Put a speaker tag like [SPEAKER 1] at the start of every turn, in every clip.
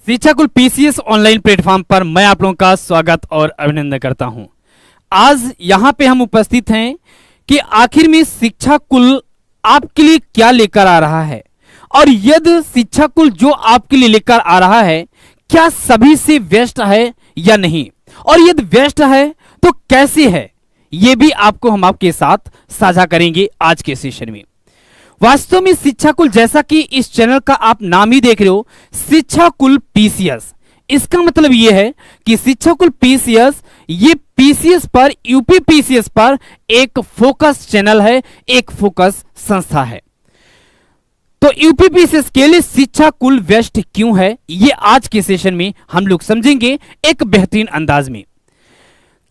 [SPEAKER 1] शिक्षा कुल PCS online platform पर मैं आप लोगों का स्वागत और अभिनंदन करता हूं। आज यहां पे हम उपस्थित हैं कि आखिर में शिक्षा कुल आपके लिए क्या लेकर आ रहा है और यदि शिक्षा कुल जो आपके लिए लेकर आ रहा है क्या सभी से बेस्ट है या नहीं, और यदि बेस्ट है तो कैसे है, ये भी हम आपके साथ साझा करेंगे आज के सेशन में। वास्तव में शिक्षा कुल, जैसा कि इस चैनल का आप नाम ही देख रहे हो, शिक्षा कुल पीसीएस, इसका मतलब यह है कि शिक्षा कुल पीसीएस ये पीसीएस पर, यूपी पीसीएस पर एक फोकस चैनल है, एक फोकस संस्था है। तो यूपी पीसीएस के लिए शिक्षा कुल बेस्ट क्यों है, ये आज के सेशन में हम लोग समझेंगे एक बेहतरीन अंदाज में।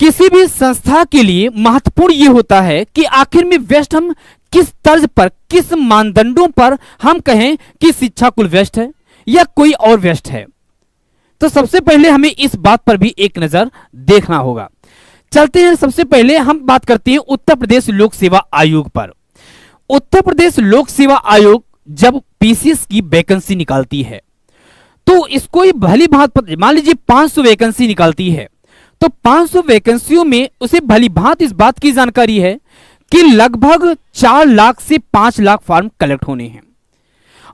[SPEAKER 1] किसी भी संस्था के लिए महत्वपूर्ण यह होता है कि आखिर में बेस्ट हम किस तर्ज पर, किस मानदंडों पर हम कहें कि शिक्षा कुल बेस्ट है या कोई और बेस्ट है। तो सबसे पहले हमें इस बात पर भी एक नजर देखना होगा। चलते हैं, सबसे पहले हम बात करते हैं उत्तर प्रदेश लोक सेवा आयोग पर। उत्तर प्रदेश लोक सेवा आयोग जब पीसीएस की वैकेंसी निकालती है तो इसको ही भली भांति, मान लीजिए 500 वैकेंसी निकालती है, तो 500 वैकेंसियों में उसे भली भांति इस बात की जानकारी है कि लगभग 4 लाख से 5 लाख फॉर्म कलेक्ट होने हैं,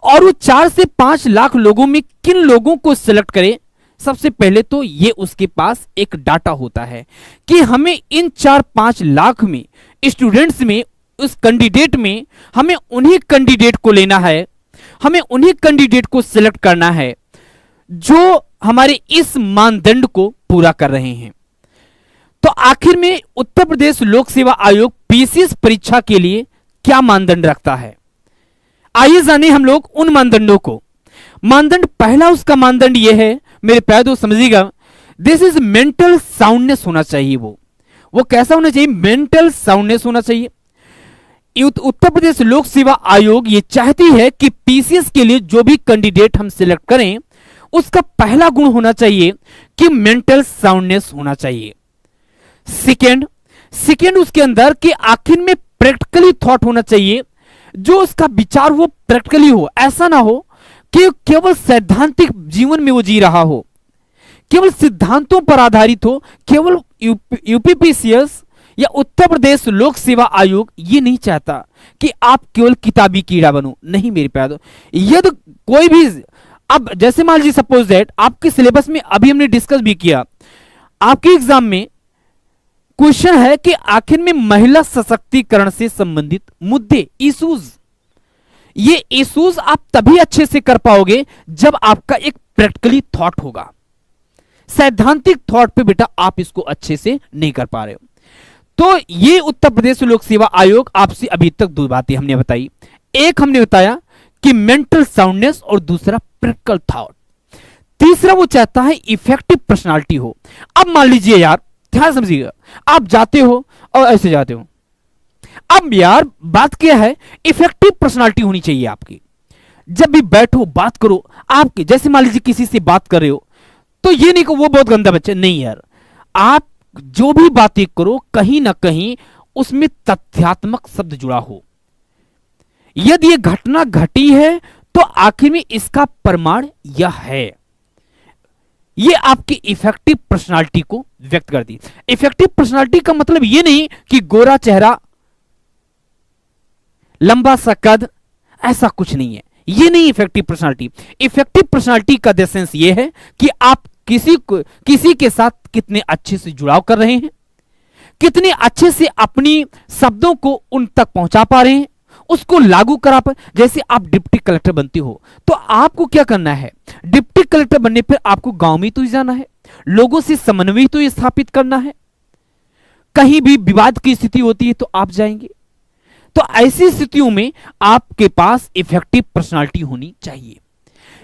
[SPEAKER 1] और वो 4 से 5 लाख लोगों में किन लोगों को सिलेक्ट करे। सबसे पहले तो ये उसके पास एक डाटा होता है कि हमें इन 4-5 लाख में, स्टूडेंट्स में, उस कैंडिडेट में हमें उन्हीं कैंडिडेट को लेना है, हमें उन्हीं कैंडिडेट को सिलेक्ट करना है जो हमारे इस मानदंड को पूरा कर रहे हैं। तो आखिर में उत्तर प्रदेश लोक सेवा आयोग पीसीएस परीक्षा के लिए क्या मानदंड रखता है, आइए जाने हम लोग उन मानदंडों को। मानदंड पहला, उसका मानदंड यह है, मेरे प्यारे दोस्त समझिएगा, दिस इज मेंटल साउंडनेस होना चाहिए। वो कैसा होना चाहिए? मेंटल साउंडनेस होना चाहिए। उत्तर प्रदेश लोक सेवा आयोग ये चाहती है कि पीसीएस के लिए जो भी कैंडिडेट हम सिलेक्ट करें उसका पहला गुण होना चाहिए कि मेंटल साउंडनेस होना चाहिए। सेकेंड उसके अंदर कि आखिर में प्रैक्टिकली थॉट होना चाहिए, जो उसका विचार वो प्रैक्टिकली हो, ऐसा ना हो कि केवल सैद्धांतिक जीवन में वो जी रहा हो, केवल सिद्धांतों पर आधारित हो। केवल यूपी पीसीएस या उत्तर प्रदेश लोक सेवा आयोग ये नहीं चाहता कि आप केवल किताबी कीड़ा बनो, नहीं मेरे प्यारे। यदि कोई भी, अब जैसे मान लीजिए सपोज दैट आपके सिलेबस में अभी हमने डिस्कस भी किया, आपके एग्जाम में क्वेश्चन है कि आखिर में महिला सशक्तिकरण से संबंधित मुद्दे, इश्यूज, ये इश्यूज आप तभी अच्छे से कर पाओगे जब आपका एक प्रैक्टिकली थॉट होगा। सैद्धांतिक थॉट पे बेटा आप इसको अच्छे से नहीं कर पा रहे हो। तो ये उत्तर प्रदेश लोक सेवा आयोग आपसे अभी तक दो बातें हमने बताई। एक हमने बताया कि मेंटल साउंडनेस और दूसरा प्रैक्टिकल थॉट। तीसरा वो चाहता है इफेक्टिव पर्सनालिटी हो। अब मान लीजिए यार, ध्यान समझिएगा, आप जाते हो और ऐसे जाते हो। अब यार बात क्या है, इफेक्टिव पर्सनालिटी होनी चाहिए आपकी। जब भी बैठो बात करो, आपके जैसे मान लीजिए किसी से बात कर रहे हो तो ये नहीं कि वो बहुत गंदा बच्चा, नहीं यार, आप जो भी बातें करो कहीं ना कहीं उसमें तथ्यात्मक शब्द जुड़ा हो। यदि ये घटना घटी है तो आखिर में इसका प्रमाण यह है। ये आपकी इफेक्टिव पर्सनालिटी को व्यक्त करती है। इफेक्टिव पर्सनालिटी का मतलब ये नहीं कि गोरा चेहरा, लंबा सा कद, ऐसा कुछ नहीं है, ये नहीं इफेक्टिव पर्सनालिटी। इफेक्टिव पर्सनालिटी का सेंस ये है कि आप किसी के साथ कितने अच्छे से जुड़ाव कर रहे हैं, कितने अच्छे से अपनी शब्दों को उन तक पहुंचा पा रहे हैं, उसको लागू करा पर। जैसे आप डिप्टी कलेक्टर बनते हो तो आपको क्या करना है, डिप्टी कलेक्टर बनने पर आपको गांव में तो जाना है, लोगों से समन्वय तो स्थापित करना है, कहीं भी विवाद की स्थिति होती है तो आप जाएंगे। तो ऐसी स्थितियों में आपके पास इफेक्टिव पर्सनालिटी होनी चाहिए।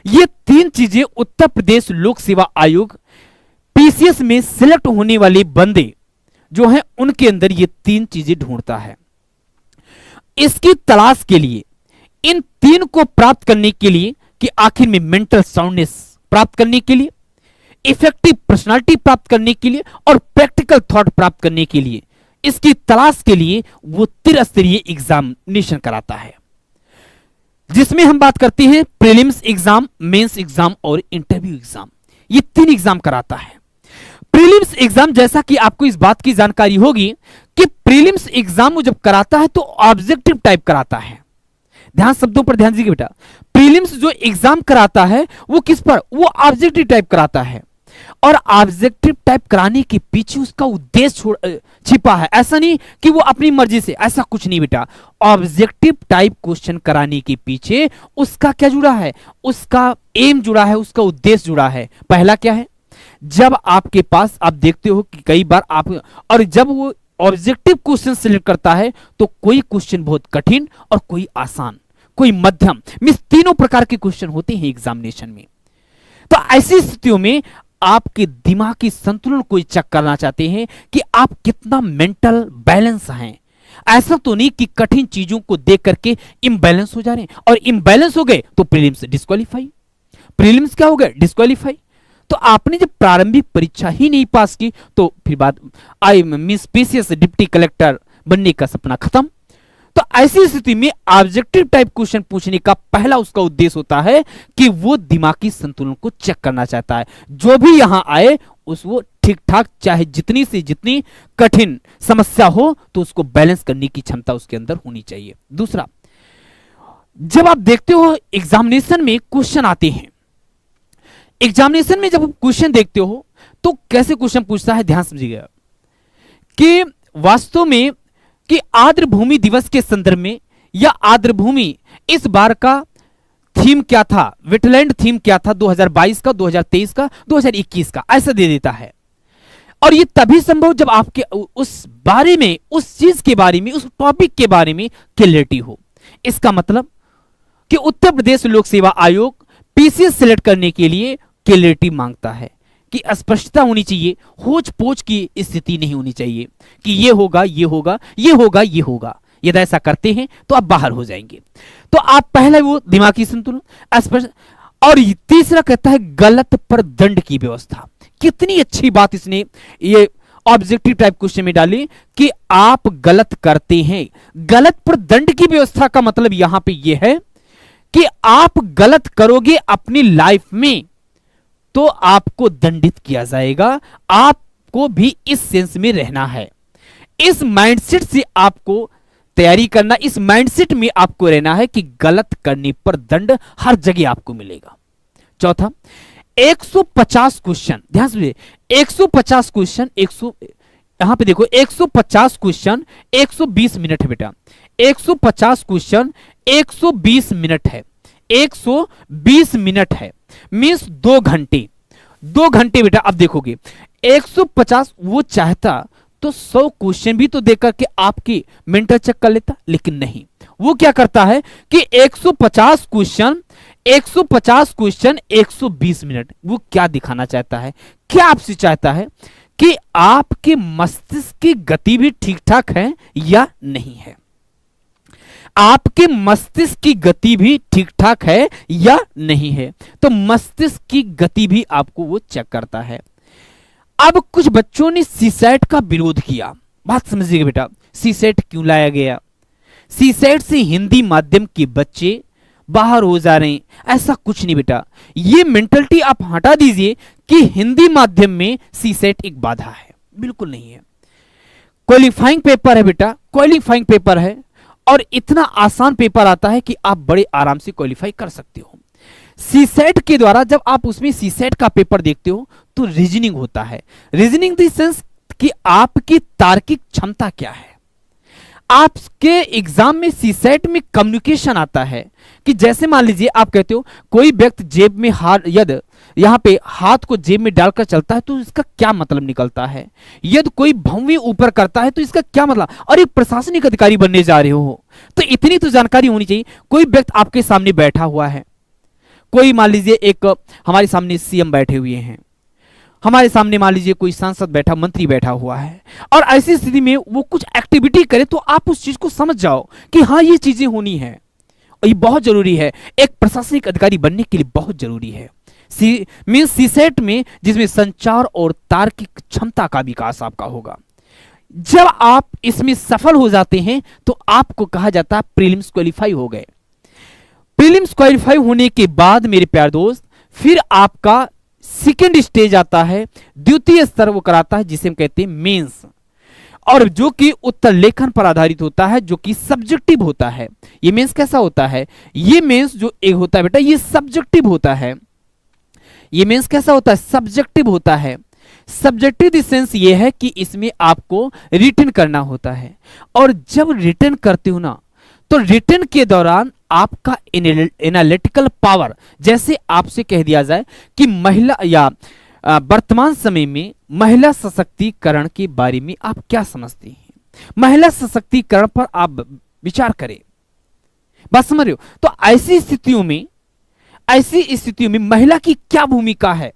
[SPEAKER 1] ये 3 चीजें उत्तर प्रदेश लोक सेवा आयोग पीसीएस में सिलेक्ट होने वाले बंदे जो हैं उनके अंदर ये 3 चीजें ढूंढता है। इसकी तलाश के लिए, इन 3 को प्राप्त करने के लिए कि आखिर में मेंटल साउंडनेस प्राप्त करने के लिए, इफेक्टिव पर्सनालिटी प्राप्त करने के लिए और प्रैक्टिकल थॉट प्राप्त करने के लिए, इसकी तलाश के लिए वो त्रिस्तरीय एग्जामिनेशन कराता है। जिसमें हम बात करते हैं प्रीलिम्स एग्जाम, मेंस एग्जाम और इंटरव्यू एग्जाम। ये 3 एग्जाम कराता है। प्रीलिम्स एग्जाम, जैसा कि आपको इस बात की जानकारी होगी कि प्रीलिम्स एग्जाम वो जब कराता है तो ऑब्जेक्टिव टाइप कराता है। ध्यान, शब्दों पर ध्यान दीजिए बेटा। प्रीलिम्स जो एग्जाम कराता है वो किस पर, वो ऑब्जेक्टिव टाइप कराता है। और ऑब्जेक्टिव टाइप कराने के पीछे उसका उद्देश्य छिपा है। ऐसा नहीं कि वो अपनी मर्जी से, ऐसा कुछ नहीं बेटा। ऑब्जेक्टिव टाइप क्वेश्चन कराने के पीछे उसका क्या जुड़ा है, उसका एम जुड़ा है, उसका उद्देश्य जुड़ा है। पहला क्या है, जब आपके पास, आप देखते हो कि कई बार आप, और जब वो ऑब्जेक्टिव क्वेश्चन सिलेक्ट करता है तो कोई क्वेश्चन बहुत कठिन और कोई आसान, कोई मध्यम, मींस तीनों प्रकार के क्वेश्चन होते हैं एग्जामिनेशन में। तो ऐसी स्थितियों में आपके दिमागी संतुलन को चेक करना चाहते हैं कि आप कितना मेंटल बैलेंस हैं। ऐसा तो नहीं कि कठिन चीजों को देख करके इम्बैलेंस हो जा रहे हैं, और इम्बैलेंस हो गए तो प्रीलिम्स डिस्क्वालीफाई। प्रीलिम्स क्या हो गए, डिस्क्वालीफाई। तो आपने जब प्रारंभिक परीक्षा ही नहीं पास की तो फिर बात, आई मींस पीसीएस डिप्टी कलेक्टर बनने का सपना खत्म। तो ऐसी स्थिति में ऑब्जेक्टिव टाइप क्वेश्चन पूछने का पहला उसका उद्देश्य होता है कि वो दिमागी संतुलन को चेक करना चाहता है। जो भी यहां आए वो ठीक ठाक, चाहे जितनी से जितनी कठिन समस्या हो तो उसको बैलेंस करने की क्षमता उसके अंदर होनी चाहिए। दूसरा, जब आप देखते हो एग्जामिनेशन में क्वेश्चन आते हैं, एग्जामिनेशन में जब आप क्वेश्चन देखते हो तो कैसे क्वेश्चन पूछता है, ध्यान समझिएगा कि वास्तव में कि आर्द्र भूमि दिवस के संदर्भ में, या आर्द्र भूमि इस बार का थीम क्या था, वेटलैंड थीम क्या था 2022 का, 2023 का, 2021 का, ऐसा दे देता है। और ये तभी संभव जब आपके उस बारे में, उस चीज के बारे में, उस टॉपिक के बारे में क्लैरिटी हो। इसका मतलब कि उत्तर प्रदेश लोक सेवा आयोग पीसीएस सिलेक्ट करने के लिए क्लैरिटी मांगता है कि स्पष्टता होनी चाहिए, होच पोच की स्थिति नहीं होनी चाहिए कि ये होगा, ये होगा, ये होगा, ये होगा। यदि ऐसा करते हैं तो आप बाहर हो जाएंगे। तो आप पहले वो दिमागी संतुलन स्पष्ट। और तीसरा कहता है गलत पर दंड की व्यवस्था। कितनी अच्छी बात इसने ये ऑब्जेक्टिव टाइप क्वेश्चन में डाली कि आप गलत करते हैं, गलत पर दंड की व्यवस्था का मतलब यहां पे ये है कि आप गलत करोगे अपनी लाइफ में तो आपको दंडित किया जाएगा। आपको भी इस सेंस में रहना है, इस माइंडसेट से आपको तैयारी करना, इस माइंडसेट में आपको रहना है कि गलत करने पर दंड हर जगह आपको मिलेगा। चौथा, 150 क्वेश्चन, ध्यान से 150 क्वेश्चन, यहां पे देखो 150 क्वेश्चन 120 मिनट है बेटा। 150 क्वेश्चन 120 मिनट है, 120 मिनट है, मींस 2 घंटे। 2 घंटे बेटा। अब देखोगे 150, वो चाहता तो 100 क्वेश्चन भी तो देकर के आपकी मेंटल चेक कर लेता, लेकिन नहीं। वो क्या करता है कि 150 क्वेश्चन 120 मिनट। वो क्या दिखाना चाहता है, क्या आपसे चाहता है कि आपके मस्तिष्क की गति भी ठीक ठाक है या नहीं है, आपके मस्तिष्क की गति भी ठीक ठाक है या नहीं है। तो मस्तिष्क की गति भी आपको वो चेक करता है। अब कुछ बच्चों ने सीसेट का विरोध किया। बात समझिएगा बेटा, सीसेट क्यों लाया गया? सीसेट से हिंदी माध्यम के बच्चे बाहर हो जा रहे हैं, ऐसा कुछ नहीं बेटा। ये मेंटलिटी आप हटा दीजिए कि हिंदी माध्यम में सीसेट एक बाधा है, बिल्कुल नहीं है। क्वालिफाइंग पेपर है बेटा, क्वालिफाइंग पेपर है, और इतना आसान पेपर आता है कि आप बड़े आराम से क्वालिफाई कर सकते हो। सीसेट के द्वारा जब आप उसमें सीसेट का पेपर देखते हो तो रीजनिंग होता है। रीजनिंग द सेंस कि आपकी तार्किक क्षमता क्या है। आपके एग्जाम में सीसेट में कम्युनिकेशन आता है कि जैसे मान लीजिए आप कहते हो कोई व्यक्ति जेब में हाथ, यदि यहां पे हाथ को जेब में डालकर चलता है तो इसका क्या मतलब निकलता है, यदि कोई भौंवी ऊपर करता है तो इसका क्या मतलब, और एक प्रशासनिक अधिकारी बनने जा रहे हो तो इतनी तो जानकारी होनी चाहिए। कोई व्यक्ति आपके सामने बैठा हुआ है, कोई मान लीजिए एक हमारे सामने सीएम बैठे हुए हैं, हमारे सामने मान लीजिए कोई सांसद बैठा, मंत्री बैठा हुआ है, और ऐसी स्थिति में वो कुछ एक्टिविटी करे तो आप उस चीज को समझ जाओ कि हाँ ये चीजें होनी है, और ये बहुत जरूरी है, एक प्रशासनिक अधिकारी बनने के लिए बहुत जरूरी है। मींस सीसेट में जिसमें संचार और तार्किक क्षमता का विकास आपका होगा। जब आप इसमें सफल हो जाते हैं तो आपको कहा जाता है प्रीलिम्स क्वालिफाई हो गए। प्रीलिम्स क्वालिफाई होने के बाद मेरे प्यारे दोस्त फिर आपका सेकेंड स्टेज आता है, द्वितीय स्तर वो कराता है जिसे हम कहते हैं मेंस, और जो कि उत्तर लेखन पर आधारित होता है, जो कि सब्जेक्टिव होता है। ये मेंस कैसा होता है? ये मेंस जो एक होता है बेटा ये सब्जेक्टिव होता है। ये मेंस कैसा होता है? सब्जेक्टिव होता है। सब्जेक्टिव सेंस ये है कि इसमें आपको रिटन करना होता है, और जब रिटन करते हो ना तो रिटन के दौरान आपका एनालिटिकल पावर, जैसे आपसे कह दिया जाए कि महिला या वर्तमान समय में महिला सशक्तिकरण के बारे में आप क्या समझते हैं, महिला सशक्तिकरण पर आप विचार करें। बात समझ रहे हो? तो ऐसी स्थितियों में महिला की क्या भूमिका है,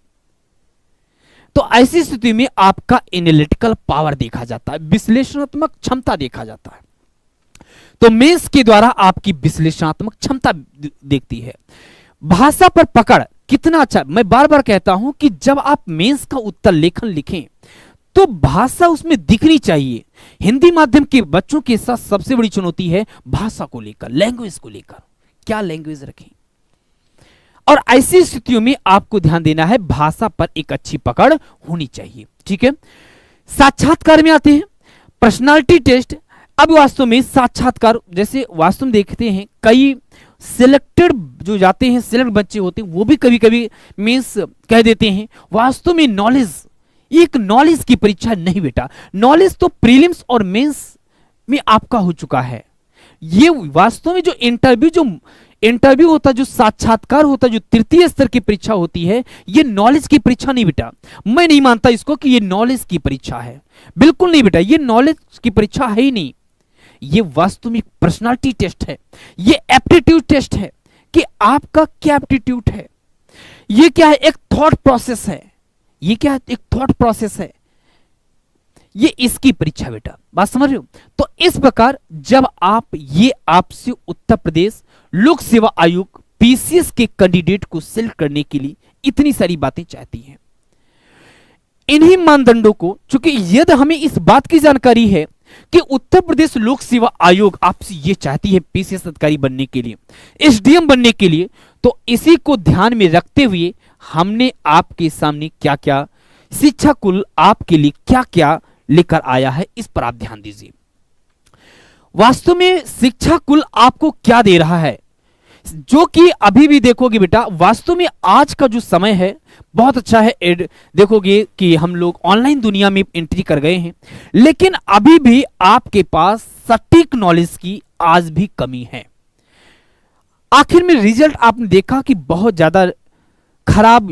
[SPEAKER 1] तो ऐसी स्थिति में आपका एनालिटिकल पावर देखा जाता है, विश्लेषणात्मक क्षमता देखा जाता है। तो मेंस के द्वारा आपकी विश्लेषणात्मक क्षमता देखती है। भाषा पर पकड़ कितना अच्छा, मैं बार बार कहता हूं कि जब आप मेंस का उत्तर लेखन लिखें तो भाषा उसमें दिखनी चाहिए। हिंदी माध्यम के बच्चों के साथ सबसे बड़ी चुनौती है भाषा को लेकर, लैंग्वेज को लेकर, क्या लैंग्वेज रखें। और ऐसी स्थितियों में आपको ध्यान देना है, भाषा पर एक अच्छी पकड़ होनी चाहिए। ठीक है, साक्षात्कार में आते हैं, पर्सनालिटी टेस्ट। अब वास्तव में साक्षात्कार जैसे वास्तव में देखते हैं कई सिलेक्टेड जो जाते हैं, सिलेक्ट बच्चे होते हैं, वो भी कभी कभी मींस कह देते हैं। वास्तव में नॉलेज, एक नॉलेज की परीक्षा नहीं बेटा, नॉलेज तो प्रीलिम्स और मेंस में आपका हो चुका है। ये वास्तव में जो इंटरव्यू होता है, जो साक्षात्कार होता है, जो तृतीय स्तर की परीक्षा होती है, ये नॉलेज की परीक्षा नहीं बेटा। मैं नहीं मानता इसको कि ये नॉलेज की परीक्षा है, बिल्कुल नहीं बेटा, ये नॉलेज की परीक्षा है ही नहीं। ये वास्तव में पर्सनालिटी टेस्ट है, ये एप्टीट्यूड टेस्ट है कि आपका क्या एप्टीट्यूड है। ये क्या है? एक थॉट प्रोसेस है। ये क्या है? एक थॉट प्रोसेस है। ये इसकी परीक्षा बेटा, बात समझ रहे हो? तो इस प्रकार जब आपसे उत्तर प्रदेश लोक सेवा आयोग पीसीएस के कैंडिडेट को सिलेक्ट करने के लिए इतनी सारी बातें चाहती हैं, इन्हीं मानदंडों को, चूंकि यदि हमें इस बात की जानकारी है कि उत्तर प्रदेश लोक सेवा आयोग आपसे ये चाहती है पीसीएस अधिकारी बनने के लिए, एसडीएम बनने के लिए, तो इसी को ध्यान में रखते हुए हमने आपके सामने क्या क्या शिक्षा कुल आपके लिए क्या क्या लेकर आया है, इस पर आप ध्यान दीजिए। वास्तव में शिक्षा कुल आपको क्या दे रहा है, जो कि अभी भी देखोगे बेटा, वास्तव में आज का जो समय है बहुत अच्छा है। देखोगे कि हम लोग ऑनलाइन दुनिया में एंट्री कर गए हैं, लेकिन अभी भी आपके पास सटीक नॉलेज की आज भी कमी है। आखिर में रिजल्ट आपने देखा कि बहुत ज्यादा खराब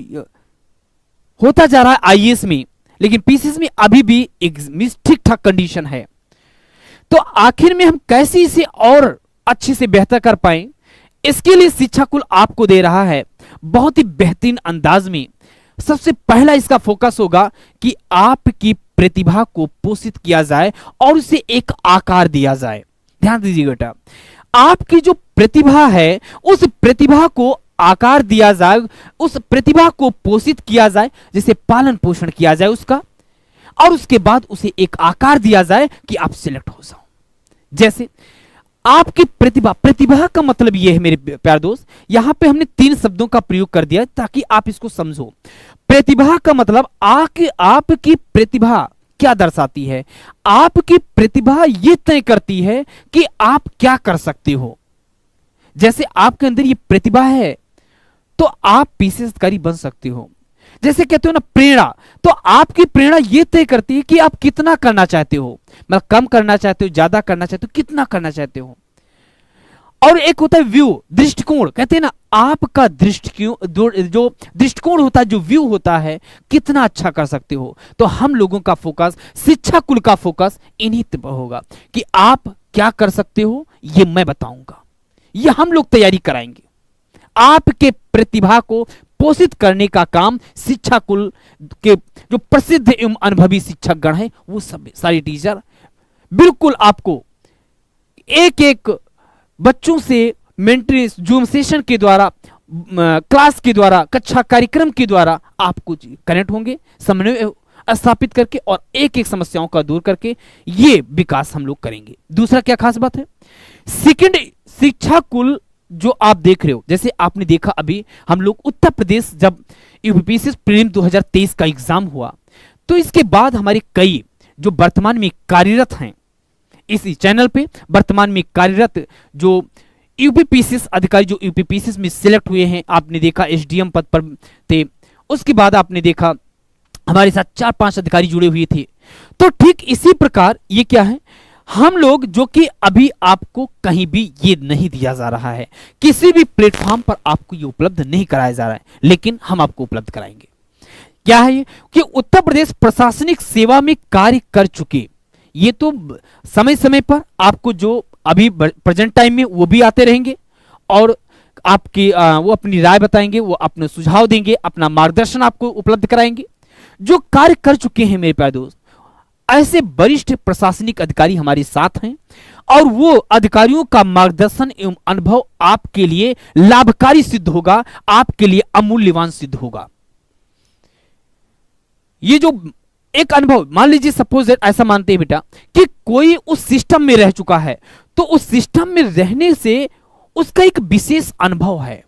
[SPEAKER 1] होता जा रहा है आईएएस में, लेकिन पीसीएस में अभी भी एक ठीक ठाक कंडीशन है। तो आखिर में हम कैसे इसे और अच्छे से बेहतर कर पाएं, इसके लिए शिक्षा कुल आपको दे रहा है बहुत ही बेहतरीन अंदाज में। सबसे पहला इसका फोकस होगा कि आपकी प्रतिभा को पोषित किया जाए और उसे एक आकार दिया जाए। ध्यान दीजिए बेटा, आपकी जो प्रतिभा है उस प्रतिभा को आकार दिया जाए, उस प्रतिभा को पोषित किया जाए, जैसे पालन पोषण किया जाए उसका, और उसके बाद उसे एक आकार दिया जाए कि आप सिलेक्ट हो जाओ। जैसे आपकी प्रतिभा का मतलब यह है मेरे प्यारे दोस्त, यहां पे हमने 3 शब्दों का प्रयोग कर दिया ताकि आप इसको समझो। प्रतिभा का मतलब आपकी प्रतिभा क्या दर्शाती है, आपकी प्रतिभा यह तय करती है कि आप क्या कर सकते हो। जैसे आपके अंदर ये प्रतिभा है तो आप पीसीएस अधिकारी बन सकते हो। जैसे कहते हो ना प्रेरणा, तो आपकी प्रेरणा यह तय करती है कि आप कितना करना चाहते हो, मतलब कम करना चाहते हो, ज्यादा करना चाहते हो, कितना करना चाहते हो। और एक होता है व्यू, दृष्टिकोण, कहते हैं ना आपका दृष्टिकोण, जो दृष्टिकोण होता है, जो व्यू होता है, कितना अच्छा कर सकते हो। तो हम लोगों का फोकस, शिक्षा कुल का फोकस इन्हीं पर होगा कि आप क्या कर सकते हो, ये मैं बताऊंगा, ये हम लोग तैयारी कराएंगे। आपके प्रतिभा को पोषित करने का काम शिक्षा कुल के जो प्रसिद्ध एवं अनुभवी शिक्षक गण हैं, वो सब सारे टीचर बिल्कुल आपको एक एक बच्चों से मेंटरी जूम सेशन के द्वारा, क्लास के द्वारा, कक्षा कार्यक्रम के द्वारा आपको कनेक्ट होंगे, समन्वय स्थापित करके और एक एक समस्याओं का दूर करके ये विकास हम लोग करेंगे। दूसरा क्या खास बात है, सेकंड शिक्षा कुल जो आप देख रहे हो, जैसे आपने देखा अभी हम लोग उत्तर प्रदेश जब यूपीपीएससी प्रीलिम 2023 का एग्जाम हुआ, तो इसके बाद हमारे कई जो वर्तमान में कार्यरत हैं इसी चैनल पे, वर्तमान में कार्यरत जो यूपीपीएससी अधिकारी जो यूपीपीएससी में सिलेक्ट हुए हैं, आपने देखा एसडीएम पद पर थे, उसके बाद आपने देखा हमारे साथ 4-5 अधिकारी जुड़े हुए थे। तो ठीक इसी प्रकार ये क्या है, हम लोग जो कि अभी आपको कहीं भी ये नहीं दिया जा रहा है, किसी भी प्लेटफॉर्म पर आपको ये उपलब्ध नहीं कराया जा रहा है, लेकिन हम आपको उपलब्ध कराएंगे। क्या है ये कि उत्तर प्रदेश प्रशासनिक सेवा में कार्य कर चुके, ये तो समय समय पर आपको जो अभी प्रेजेंट टाइम में वो भी आते रहेंगे और आपकी वो अपनी राय बताएंगे, वो अपने सुझाव देंगे, अपना मार्गदर्शन आपको उपलब्ध कराएंगे। जो कार्य कर चुके हैं मेरे प्यारे दोस्त, ऐसे वरिष्ठ प्रशासनिक अधिकारी हमारे साथ हैं और वो अधिकारियों का मार्गदर्शन एवं अनुभव आपके लिए लाभकारी सिद्ध होगा, आपके लिए अमूल्यवान सिद्ध होगा। ये जो एक अनुभव, मान लीजिए सपोज ऐसा मानते हैं बेटा कि कोई उस सिस्टम में रह चुका है, तो उस सिस्टम में रहने से उसका एक विशेष अनुभव है,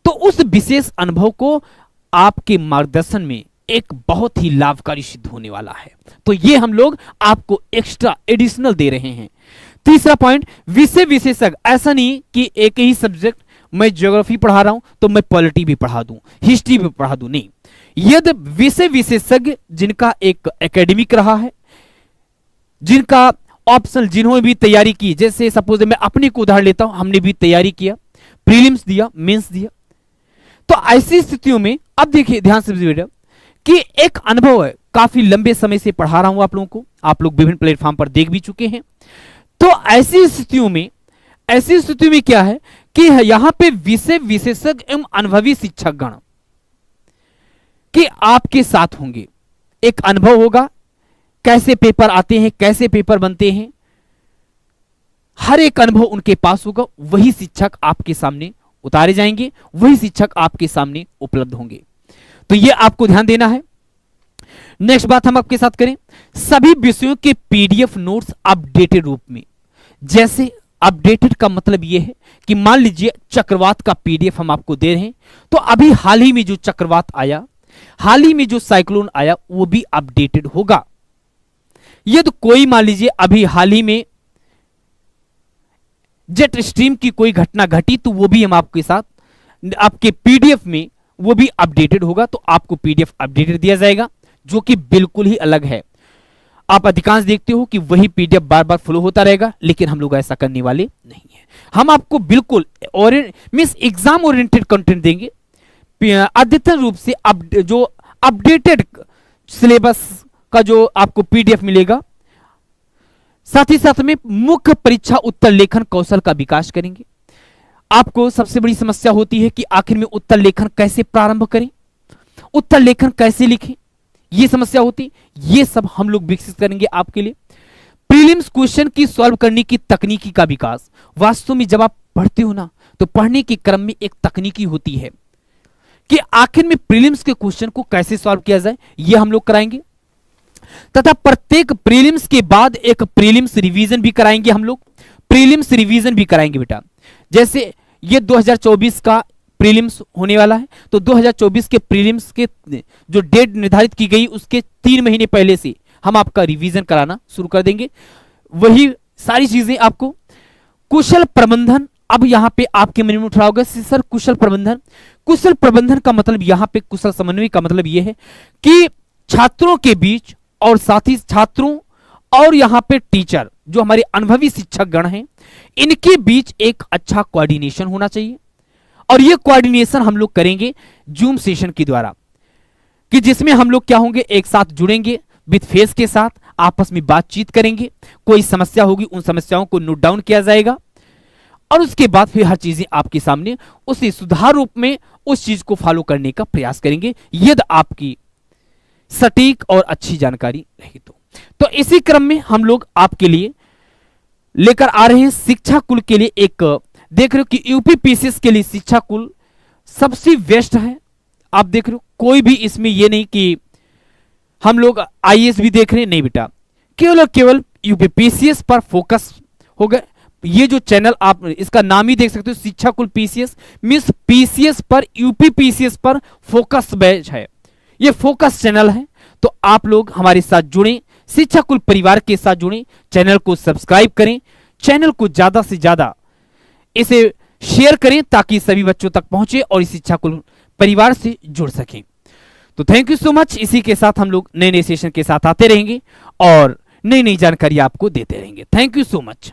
[SPEAKER 1] तो उस विशेष अनुभव को आपके मार्गदर्शन में एक बहुत ही लाभकारी सिद्ध होने वाला है। तो ये हम लोग आपको एक्स्ट्रा एडिशनल दे रहे हैं। तीसरा पॉइंट, विषय विशेषज्ञ। ऐसा नहीं कि एक ही सब्जेक्ट, मैं ज्योग्राफी पढ़ा रहा हूं तो मैं पॉलिटी भी पढ़ा दूं, हिस्ट्री भी पढ़ा दूं, नहीं। यदि विषय विशेषज्ञ जिनका एक एकेडमिक रहा है, जिनका ऑप्शनल, जिन्होंने भी तैयारी की, जैसे सपोज मैं अपने को उदाहरण लेता हूं, हमने भी तैयारी किया, प्रीलिम्स दिया, मेंस दिया, तो ऐसी स्थितियों में अब देखिए ध्यान से बेटा कि एक अनुभव है, काफी लंबे समय से पढ़ा रहा हूं आप लोगों को, आप लोग विभिन्न प्लेटफॉर्म पर देख भी चुके हैं। तो ऐसी स्थितियों में क्या है कि यहां पे विषय विशेषज्ञ एवं अनुभवी शिक्षकगण कि आपके साथ होंगे, एक अनुभव होगा, कैसे पेपर आते हैं, कैसे पेपर बनते हैं, हर एक अनुभव उनके पास होगा। वही शिक्षक आपके सामने उतारे जाएंगे, वही शिक्षक आपके सामने उपलब्ध होंगे। तो ये आपको ध्यान देना है। नेक्स्ट बात हम आपके साथ करें, सभी विषयों के पीडीएफ नोट्स अपडेटेड रूप में। जैसे अपडेटेड का मतलब यह है कि मान लीजिए चक्रवात का पीडीएफ हम आपको दे रहे हैं, तो अभी हाल ही में जो चक्रवात आया, हाल ही में जो साइक्लोन आया, वो भी अपडेटेड होगा। यदि कोई मान लीजिए अभी हाल ही में जेट स्ट्रीम की कोई घटना घटी, तो वो भी हम आपके साथ आपके पीडीएफ में वो भी अपडेटेड होगा। तो आपको पीडीएफ अपडेटेड दिया जाएगा, जो कि बिल्कुल ही अलग है। आप अधिकांश देखते हो कि वही पीडीएफ बार बार फ्लो होता रहेगा, लेकिन हम लोग ऐसा करने वाले नहीं है। हम आपको बिल्कुल मींस एग्जाम ओरिएंटेड कंटेंट देंगे, अद्यतन रूप से जो अपडेटेड सिलेबस का जो आपको पीडीएफ मिलेगा। साथ ही साथ में मुख्य परीक्षा उत्तर लेखन कौशल का विकास करेंगे। आपको सबसे बड़ी समस्या होती है कि आखिर में उत्तर लेखन कैसे प्रारंभ करें, उत्तर लेखन कैसे लिखें, यह समस्या होती, ये सब हम लोग विकसित करेंगे आपके लिए। प्रीलिम्स क्वेश्चन की सॉल्व करने की तकनीकी का विकास। वास्तव में जब आप पढ़ते हो ना, तो पढ़ने के क्रम में एक तकनीकी होती है कि आखिर में प्रीलिम्स के क्वेश्चन को कैसे सॉल्व किया जाए, यह हम लोग कराएंगे। तथा प्रत्येक प्रीलिम्स के बाद एक प्रीलिम्स रिवीजन भी कराएंगे हम लोग, प्रीलिम्स रिवीजन भी कराएंगे बेटा। जैसे ये 2024 का प्रीलिम्स होने वाला है, तो 2024 के प्रीलिम्स के जो डेट निर्धारित की गई, उसके 3 महीने पहले से हम आपका रिवीजन कराना शुरू कर देंगे। वही सारी चीजें आपको कुशल प्रबंधन, अब यहां पे आपके मन में उठ रहा होगा सर कुशल प्रबंधन, कुशल प्रबंधन का मतलब यहां पे कुशल समन्वय का मतलब यह है कि छात्रों के बीच और साथ ही छात्रों और यहां पे टीचर जो हमारे अनुभवी शिक्षक गण हैं, इनके बीच एक अच्छा कोऑर्डिनेशन होना चाहिए। और ये कोऑर्डिनेशन हम लोग करेंगे जूम सेशन के द्वारा, कि जिसमें हम लोग क्या होंगे, एक साथ जुड़ेंगे विद फेस के साथ, आपस में बातचीत करेंगे, कोई समस्या होगी उन समस्याओं को नोट डाउन किया जाएगा और उसके बाद फिर हर चीजें आपके सामने उसे सुधार रूप में उस चीज को फॉलो करने का प्रयास करेंगे, यदि आपकी सटीक और अच्छी जानकारी रही तो इसी क्रम में हम लोग आपके लिए लेकर आ रहे हैं शिक्षा कुल के लिए एक, देख रहे हो कि यूपीपीसीएस के लिए शिक्षा कुल सबसे बेस्ट है। आप देख रहे हो कोई भी इसमें ये नहीं कि हम लोग आईएएस भी देख रहे हैं, नहीं बेटा, केवल और केवल यूपीपीसीएस पर फोकस हो गए, ये जो चैनल आप इसका नाम ही देख सकते हो, शिक्षा कुल पीसीएस, मिस पीसीएस पर, यूपी पीसीएस पर फोकस बैच है, ये फोकस चैनल है। तो आप लोग हमारे साथ जुड़ें, शिक्षा कुल परिवार के साथ जुड़ें, चैनल को सब्सक्राइब करें, चैनल को ज्यादा से ज्यादा इसे शेयर करें ताकि सभी बच्चों तक पहुंचे और इस शिक्षा कुल परिवार से जुड़ सकें। तो थैंक यू सो मच। इसी के साथ हम लोग नए नए सेशन के साथ आते रहेंगे और नई नई जानकारी आपको देते रहेंगे। Thank you so much.